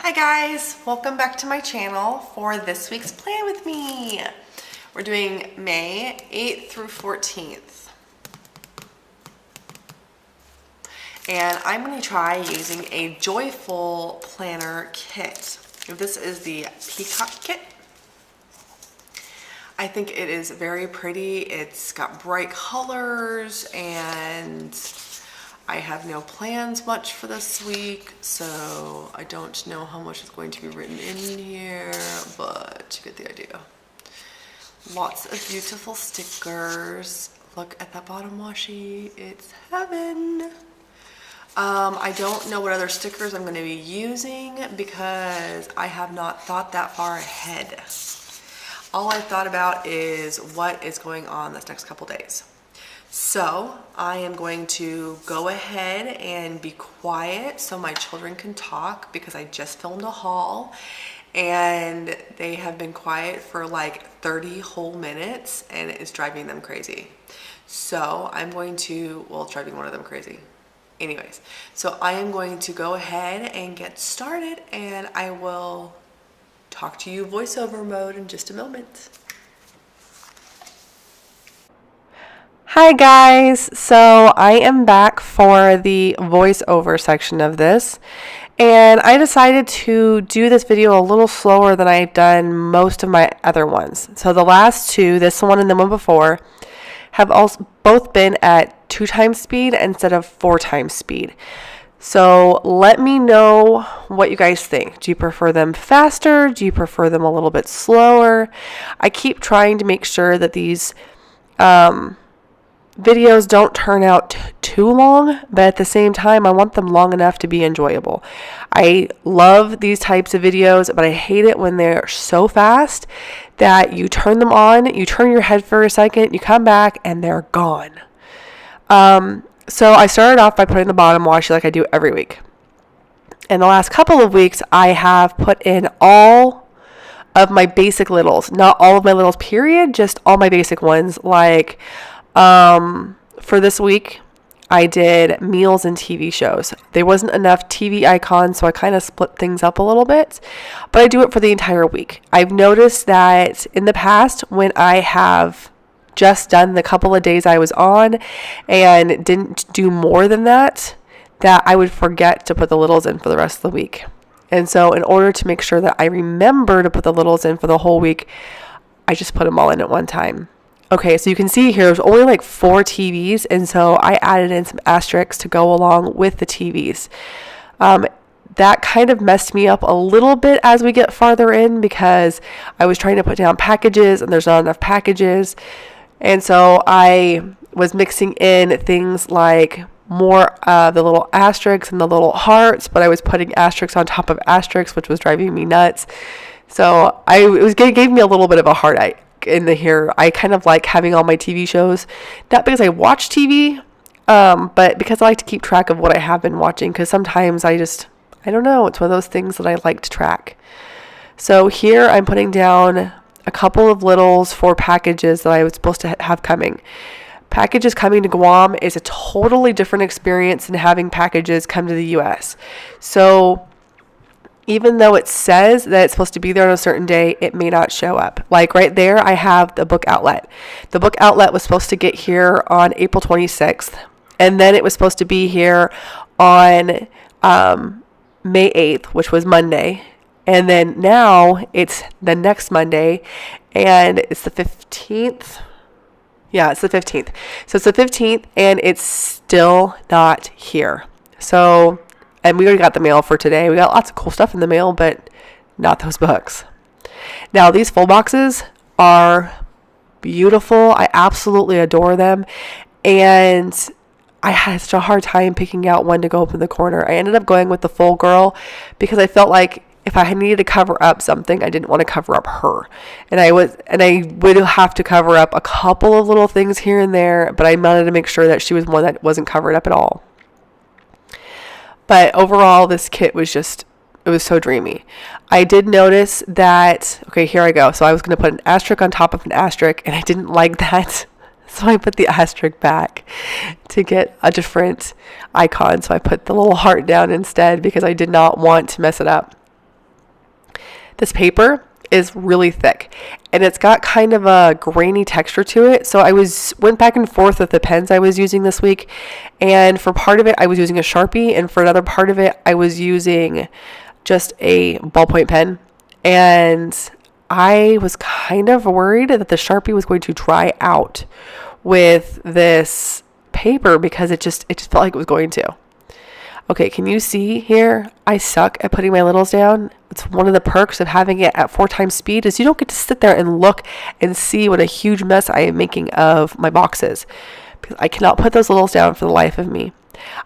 Hi guys, welcome back to my channel for this week's Plan With Me. We're doing May 8th through 14th. And I'm going to try using a Joyful Planner kit. This is the Peacock kit. I think it is very pretty. It's got bright colors and I have no plans much for this week, so I don't know how much is going to be written in here, but you get the idea. Lots of beautiful stickers. Look at that bottom washi. It's heaven. I don't know what other stickers I'm going to be using because I have not thought that far ahead. All I've thought about is what is going on this next couple days. So I am going to go ahead and be quiet so my children can talk because I just filmed a haul and they have been quiet for like 30 whole minutes and it is driving them crazy. So I'm going to, well, it's driving one of them crazy. Anyways, so I am going to go ahead and get started and I will talk to you voiceover mode in just a moment. Hi guys, so I am back for the voiceover section of this and I decided to do this video a little slower than I've done most of my other ones. So the last two, this one and the one before, have also both been at 2 times speed instead of 4 times speed. So let me know what you guys think. Do you prefer them faster? Do you prefer them a little bit slower? I keep trying to make sure that these videos don't turn out too long, but at the same time I want them long enough to be enjoyable. I love these types of videos, but I hate it when they're so fast that you turn them on, you turn your head for a second, you come back and they're gone. So I started off by putting the bottom washi like I do every week. In the last couple of weeks I have put in all of my basic littles, not all of my littles period, just all my basic ones. Like for this week, I did meals and TV shows. There wasn't enough TV icons, so I kind of split things up a little bit, but I do it for the entire week. I've noticed that in the past, when I have just done the couple of days I was on and didn't do more than that, that I would forget to put the littles in for the rest of the week. And so in order to make sure that I remember to put the littles in for the whole week, I just put them all in at one time. Okay, so you can see here there's only like 4 TVs, and so I added in some asterisks to go along with the TVs. That kind of messed me up a little bit as we get farther in because I was trying to put down packages and there's not enough packages. And so I was mixing in things like more of the little asterisks and the little hearts, but I was putting asterisks on top of asterisks, which was driving me nuts. So it gave me a little bit of a heartache in the here. I kind of like having all my TV shows, not because I watch TV, but because I like to keep track of what I have been watching, because sometimes I don't know, it's one of those things that I like to track. So here I'm putting down a couple of littles for packages that I was supposed to have coming. Packages coming to Guam is a totally different experience than having packages come to the US. So even though it says that it's supposed to be there on a certain day, it may not show up. Like right there, I have the book outlet. The book outlet was supposed to get here on April 26th, and then it was supposed to be here on May 8th, which was Monday. And then now it's the next Monday, and it's the 15th. Yeah, it's the 15th. So it's the 15th, and it's still not here. So, and we already got the mail for today. We got lots of cool stuff in the mail, but not those books. Now, these full boxes are beautiful. I absolutely adore them. And I had such a hard time picking out one to go up in the corner. I ended up going with the full girl because I felt like if I needed to cover up something, I didn't want to cover up her. And I would have to cover up a couple of little things here and there, but I wanted to make sure that she was one that wasn't covered up at all. But overall, this kit was it was so dreamy. I did notice that, okay, here I go. So I was going to put an asterisk on top of an asterisk, and I didn't like that. So I put the asterisk back to get a different icon. So I put the little heart down instead because I did not want to mess it up. This paper is really thick and it's got kind of a grainy texture to it. So I went back and forth with the pens I was using this week. And for part of it, I was using a Sharpie. And for another part of it, I was using just a ballpoint pen. And I was kind of worried that the Sharpie was going to dry out with this paper because it just felt like it was going to. Okay, can you see here? I suck at putting my littles down. It's one of the perks of having it at 4 times speed is you don't get to sit there and look and see what a huge mess I am making of my boxes. Because I cannot put those littles down for the life of me.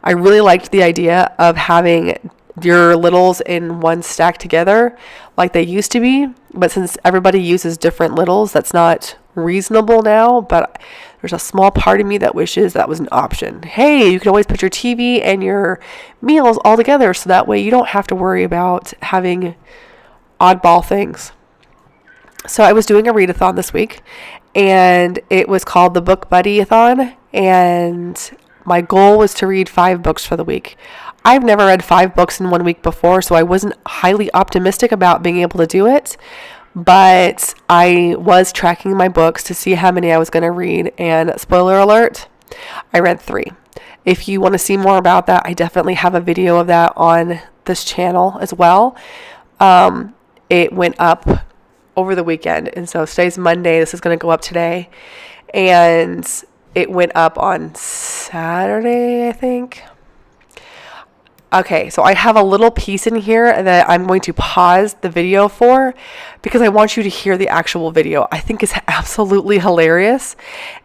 I really liked the idea of having your littles in one stack together like they used to be. But since everybody uses different littles, that's not reasonable now. But there's a small part of me that wishes that was an option. Hey, you can always put your TV and your meals all together so that way you don't have to worry about having oddball things. So I was doing a readathon this week and it was called the Book Buddy-a-thon, and my goal was to read 5 books for the week. I've never read 5 books in 1 week before, so I wasn't highly optimistic about being able to do it. But I was tracking my books to see how many I was going to read. And spoiler alert, I read 3. If you want to see more about that, I definitely have a video of that on this channel as well. It went up over the weekend. And so today's Monday. This is going to go up today. And it went up on Saturday, I think. Okay, so I have a little piece in here that I'm going to pause the video for because I want you to hear the actual video. I think it's absolutely hilarious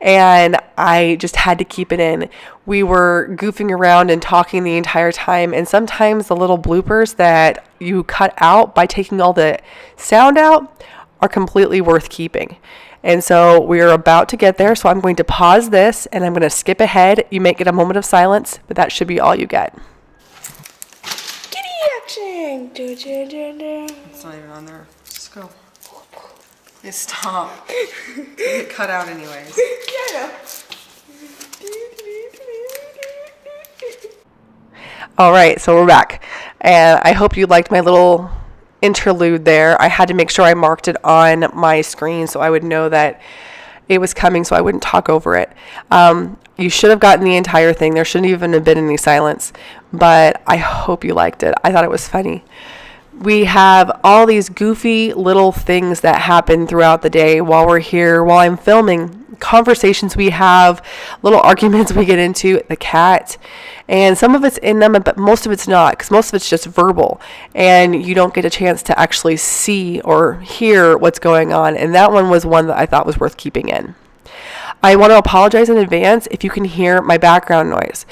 and I just had to keep it in. We were goofing around and talking the entire time, and sometimes the little bloopers that you cut out by taking all the sound out are completely worth keeping. And so we're about to get there, so I'm going to pause this and I'm going to skip ahead. You might get a moment of silence, but that should be all you get. It's not even on there. Just go. Hey, stop. You get cut out anyways. Yeah. All right, so we're back. And I hope you liked my little interlude there. I had to make sure I marked it on my screen so I would know that it was coming so I wouldn't talk over it. You should have gotten the entire thing. There shouldn't even have been any silence, but I hope you liked it. I thought it was funny. We have all these goofy little things that happen throughout the day while we're here, while I'm filming, conversations we have, little arguments we get into, the cat, and some of it's in them, but most of it's not, because most of it's just verbal, and you don't get a chance to actually see or hear what's going on, and that one was one that I thought was worth keeping in. I want to apologize in advance if you can hear my background noise.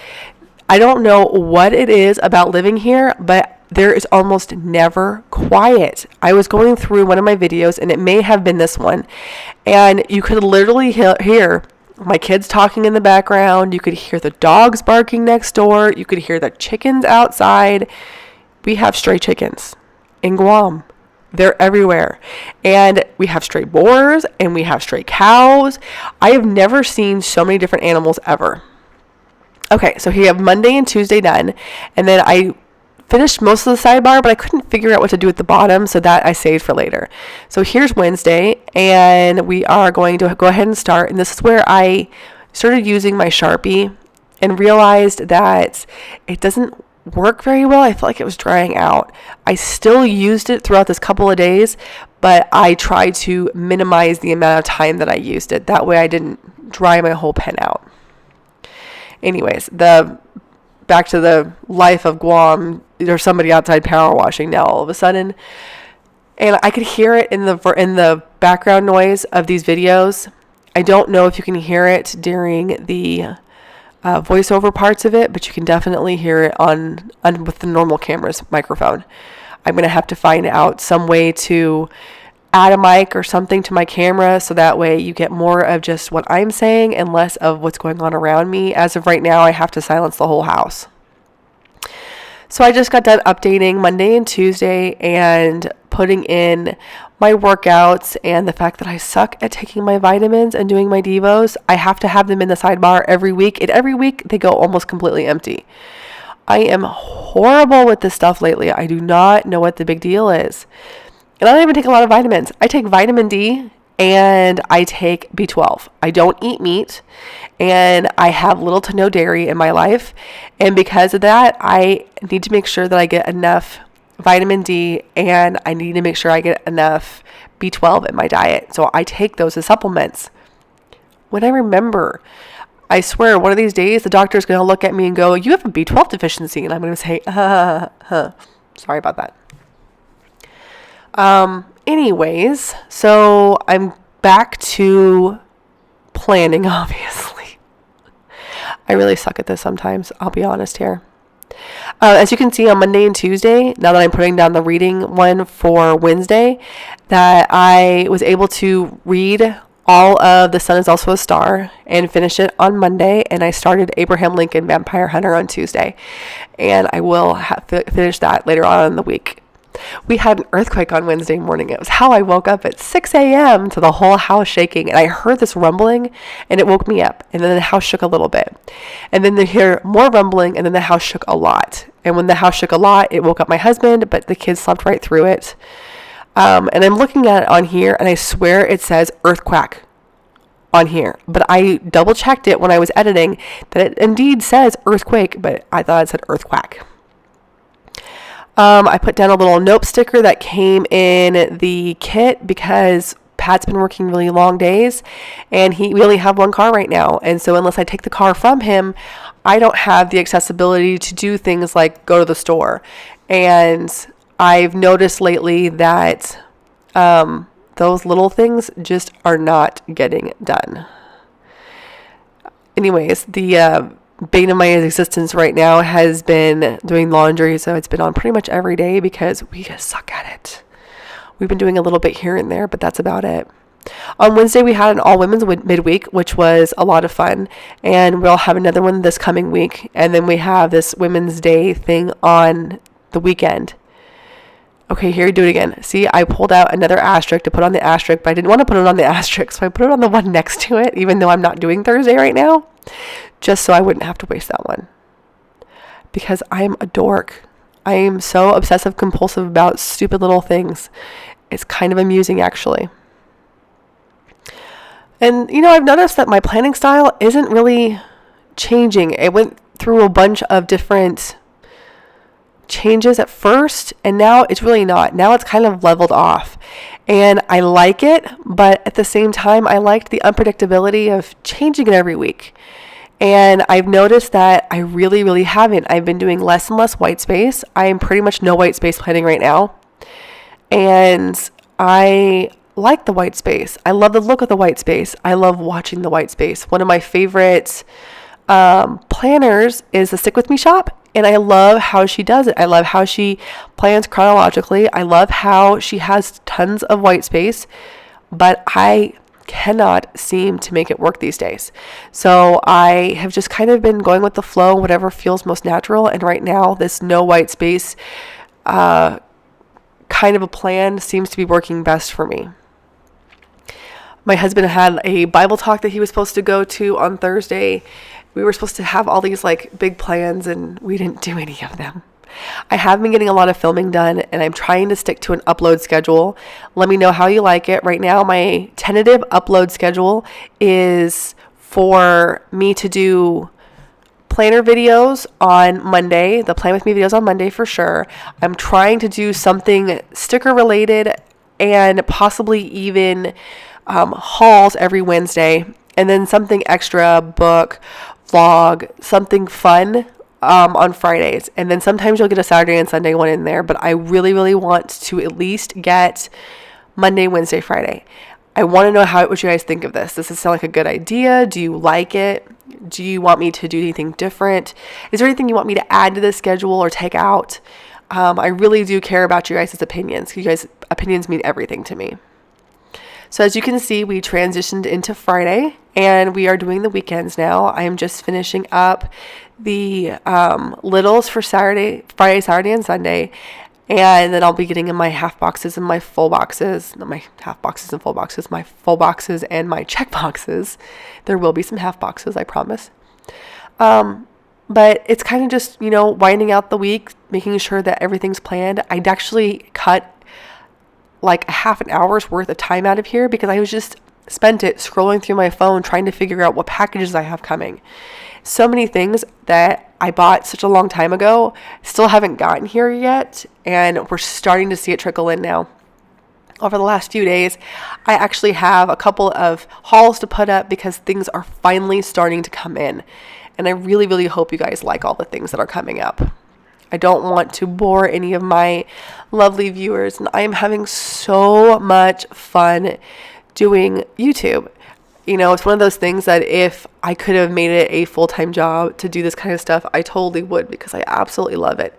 I don't know what it is about living here, but there is almost never quiet. I was going through one of my videos, and it may have been this one, and you could literally hear my kids talking in the background. You could hear the dogs barking next door. You could hear the chickens outside. We have stray chickens in Guam. They're everywhere. And we have stray boars and we have stray cows. I have never seen so many different animals ever. Okay, so here you have Monday and Tuesday done. And then I finished most of the sidebar, but I couldn't figure out what to do at the bottom, so that I saved for later. So here's Wednesday, and we are going to go ahead and start. And this is where I started using my Sharpie and realized that it doesn't work very well. I felt like it was drying out. I still used it throughout this couple of days, but I tried to minimize the amount of time that I used it. That way I didn't dry my whole pen out. Anyways, back to the life of Guam. There's somebody outside power washing now all of a sudden, and I could hear it in the background noise of these videos. I don't know if you can hear it during the voiceover parts of it, but you can definitely hear it on with the normal camera's microphone. I'm going to have to find out some way to add a mic or something to my camera so that way you get more of just what I'm saying and less of what's going on around me. As of right now, I have to silence the whole house. So I just got done updating Monday and Tuesday and putting in my workouts and the fact that I suck at taking my vitamins and doing my devos. I have to have them in the sidebar every week, and every week they go almost completely empty. I am horrible with this stuff lately. I do not know what the big deal is. And I don't even take a lot of vitamins. I take vitamin D and I take B12. I don't eat meat and I have little to no dairy in my life. And because of that, I need to make sure that I get enough vitamin D and I need to make sure I get enough B12 in my diet. So I take those as supplements. When I remember, I swear one of these days the doctor is going to look at me and go, you have a B12 deficiency. And I'm going to say, sorry about that. Anyways, so I'm back to planning, obviously. I really suck at this sometimes. I'll be honest here. As you can see on Monday and Tuesday, now that I'm putting down the reading one for Wednesday, that I was able to read all of The Sun Is Also a Star and finish it on Monday. And I started Abraham Lincoln Vampire Hunter on Tuesday. And I will finish that later on in the week. We had an earthquake on Wednesday morning. It was how I woke up at 6 a.m. to the whole house shaking. And I heard this rumbling and it woke me up. And then the house shook a little bit. And then they hear more rumbling and then the house shook a lot. And when the house shook a lot, it woke up my husband, but the kids slept right through it. And I'm looking at it on here and I swear it says earthquake on here. But I double checked it when I was editing that it indeed says earthquake, but I thought it said earthquake. I put down a little nope sticker that came in the kit because Pat's been working really long days and we only have one car right now. And so unless I take the car from him, I don't have the accessibility to do things like go to the store. And I've noticed lately that those little things just are not getting done. Anyways, the bane of my existence right now has been doing laundry, so it's been on pretty much every day because we just suck at it. We've been doing a little bit here and there, but that's about it. On Wednesday, we had an all-women's midweek, which was a lot of fun, and we'll have another one this coming week, and then we have this Women's Day thing on the weekend. Okay, here, do it again. See, I pulled out another asterisk to put on the asterisk, but I didn't want to put it on the asterisk, so I put it on the one next to it, even though I'm not doing Thursday right now, just so I wouldn't have to waste that one. Because I am a dork. I am so obsessive compulsive about stupid little things. It's kind of amusing, actually. And, I've noticed that my planning style isn't really changing. It went through a bunch of different changes at first, and now it's really not. Now it's kind of leveled off. And I like it, but at the same time, I liked the unpredictability of changing it every week. And I've noticed that I really, really haven't. I've been doing less and less white space. I am pretty much no white space planning right now. And I like the white space. I love the look of the white space. I love watching the white space. One of my favorite planners is the Stick With Me shop. And I love how she does it. I love how she plans chronologically. I love how she has tons of white space. But I cannot seem to make it work these days. So I have just kind of been going with the flow, whatever feels most natural. And right now, this no white space kind of a plan seems to be working best for me. My husband had a Bible talk that he was supposed to go to on Thursday. We were supposed to have all these big plans and we didn't do any of them. I have been getting a lot of filming done and I'm trying to stick to an upload schedule. Let me know how you like it. Right now, my tentative upload schedule is for me to do planner videos on Monday, the Plan With Me videos on Monday for sure. I'm trying to do something sticker related and possibly even hauls every Wednesday, and then something extra, book, vlog, something fun on Fridays. And then sometimes you'll get a Saturday and Sunday one in there, but I really, really want to at least get Monday, Wednesday, Friday. I want to know what you guys think of this. Does this sound like a good idea? Do you like it? Do you want me to do anything different? Is there anything you want me to add to the schedule or take out? I really do care about you guys' opinions. You guys' opinions mean everything to me. So as you can see, we transitioned into Friday and we are doing the weekends now. I am just finishing up the littles for Friday, Saturday, and Sunday. And then I'll be getting in my half boxes and my full boxes. Not my half boxes and full boxes, my full boxes and my check boxes. There will be some half boxes, I promise. But it's kind of just, winding out the week, making sure that everything's planned. I'd actually cut like a half an hour's worth of time out of here because I was just spent it scrolling through my phone trying to figure out what packages I have coming. So many things that I bought such a long time ago still haven't gotten here yet, and we're starting to see it trickle in now. Over the last few days, I actually have a couple of hauls to put up because things are finally starting to come in. And I really, really hope you guys like all the things that are coming up. I don't want to bore any of my lovely viewers, and I am having so much fun doing YouTube. You know, it's one of those things that if I could have made it a full-time job to do this kind of stuff, I totally would because I absolutely love it.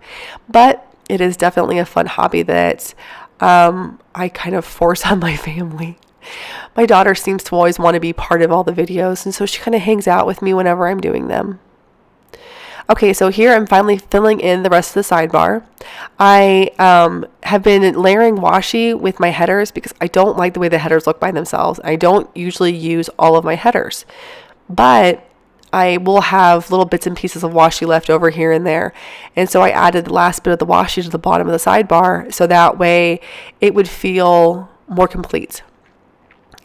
But it is definitely a fun hobby that I kind of force on my family. My daughter seems to always want to be part of all the videos, and so she kind of hangs out with me whenever I'm doing them. Okay, so here I'm finally filling in the rest of the sidebar. I have been layering washi with my headers because I don't like the way the headers look by themselves. I don't usually use all of my headers, but I will have little bits and pieces of washi left over here and there. And so I added the last bit of the washi to the bottom of the sidebar so that way it would feel more complete.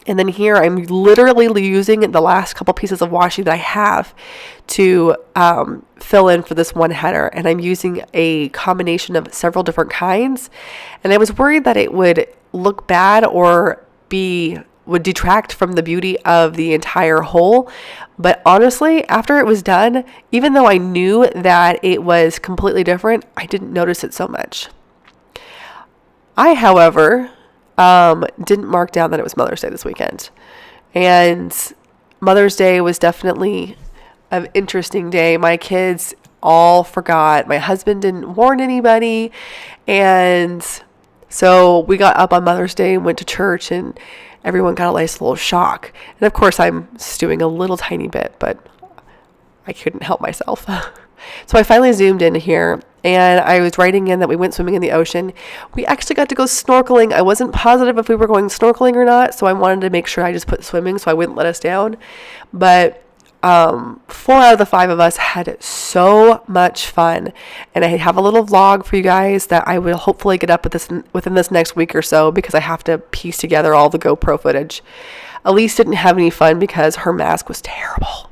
And then here I'm literally using the last couple pieces of washi that I have to fill in for this one header. And I'm using a combination of several different kinds. And I was worried that it would look bad or would detract from the beauty of the entire whole. But honestly, after it was done, even though I knew that it was completely different, I didn't notice it so much. I, however, didn't mark down that it was Mother's Day this weekend. And Mother's Day was definitely an interesting day. My kids all forgot. My husband didn't warn anybody. And so we got up on Mother's Day and went to church, and everyone got a nice little shock. And of course, I'm stewing a little tiny bit, but I couldn't help myself. So I finally zoomed in here, and I was writing in that we went swimming in the ocean. We actually got to go snorkeling. I wasn't positive if we were going snorkeling or not, so I wanted to make sure I just put swimming so I wouldn't let us down. But 4 out of the 5 of us had so much fun, and I have a little vlog for you guys that I will hopefully get up within this next week or so because I have to piece together all the GoPro footage. Elise didn't have any fun because her mask was terrible.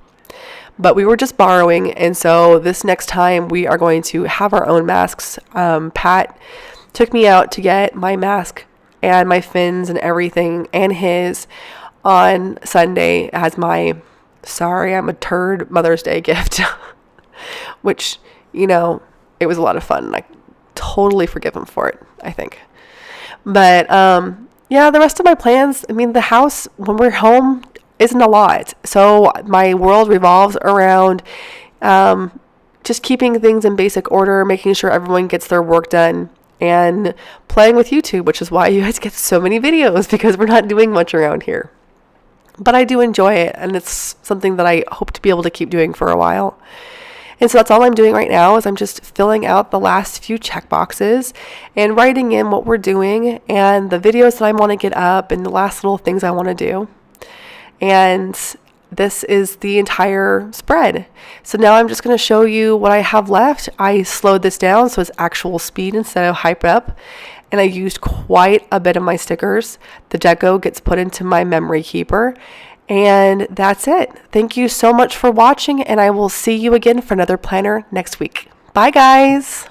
But we were just borrowing, and so this next time we are going to have our own masks. Pat took me out to get my mask and my fins and everything and his on Sunday as my sorry I'm a turd Mother's Day gift. Which, you know, it was a lot of fun. I totally forgive him for it, I think. But yeah, the rest of my plans, I mean, the house when we're home isn't a lot. So my world revolves around just keeping things in basic order, making sure everyone gets their work done, and playing with YouTube, which is why you guys get so many videos because we're not doing much around here. But I do enjoy it, and it's something that I hope to be able to keep doing for a while. And so that's all I'm doing right now is I'm just filling out the last few check boxes and writing in what we're doing and the videos that I want to get up and the last little things I want to do. And this is the entire spread. So now I'm just going to show you what I have left. I slowed this down so it's actual speed instead of hype up. And I used quite a bit of my stickers. The deco gets put into my memory keeper. And that's it. Thank you so much for watching, and I will see you again for another planner next week. Bye, guys.